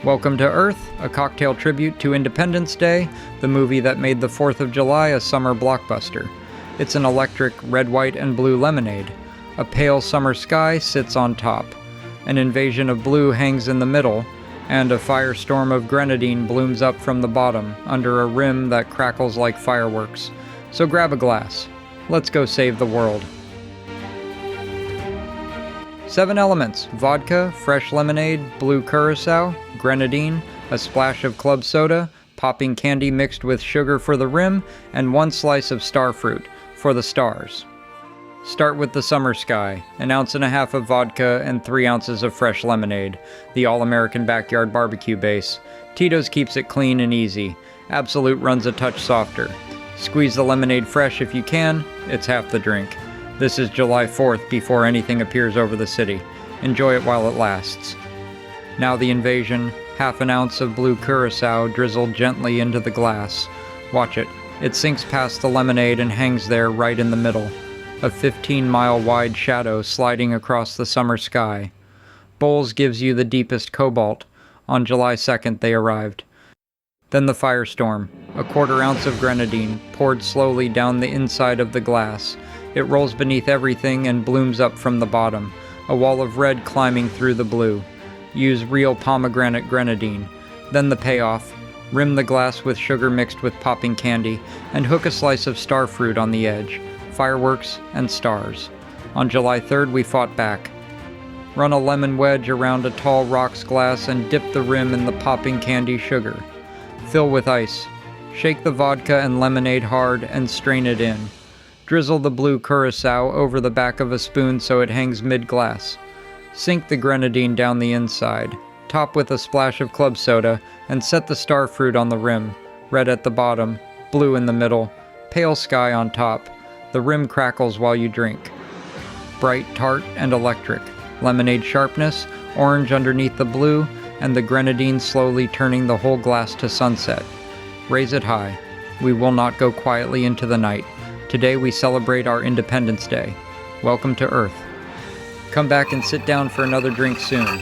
Welcome to Earth, a cocktail tribute to Independence Day, the movie that made the 4th of July a summer blockbuster. It's an electric red, white, and blue lemonade. A pale summer sky sits on top. An invasion of blue hangs in the middle, and a firestorm of grenadine blooms up from the bottom, under a rim that crackles like fireworks. So grab a glass. Let's go save the world. 7 elements: vodka, fresh lemonade, blue curacao, grenadine, a splash of club soda, popping candy mixed with sugar for the rim, and 1 slice of star fruit for the stars. Start with the summer sky, 1.5 ounces of vodka and 3 ounces of fresh lemonade, the all-American backyard barbecue base. Tito's keeps it clean and easy. Absolute runs a touch softer. Squeeze the lemonade fresh if you can, it's half the drink. This is July 4th before anything appears over the city. Enjoy it while it lasts. Now the invasion, 1/2 ounce of blue curacao drizzled gently into the glass. Watch it. It sinks past the lemonade and hangs there right in the middle. A 15-mile-wide shadow sliding across the summer sky. Bowls gives you the deepest cobalt. On July 2nd they arrived. Then the firestorm, 1/4 ounce of grenadine, poured slowly down the inside of the glass. It rolls beneath everything and blooms up from the bottom, a wall of red climbing through the blue. Use real pomegranate grenadine. Then the payoff. Rim the glass with sugar mixed with popping candy, and hook a slice of star fruit on the edge. Fireworks and stars. On July 3rd we fought back. Run a lemon wedge around a tall rocks glass and dip the rim in the popping candy sugar. Fill with ice. Shake the vodka and lemonade hard and strain it in. Drizzle the blue curacao over the back of a spoon so it hangs mid-glass. Sink the grenadine down the inside. Top with a splash of club soda and set the star fruit on the rim. Red at the bottom, blue in the middle, pale sky on top. The rim crackles while you drink. Bright, tart, and electric. Lemonade sharpness, orange underneath the blue, and the grenadine slowly turning the whole glass to sunset. Raise it high. We will not go quietly into the night. Today we celebrate our Independence Day. Welcome to Earth. Come back and sit down for another drink soon.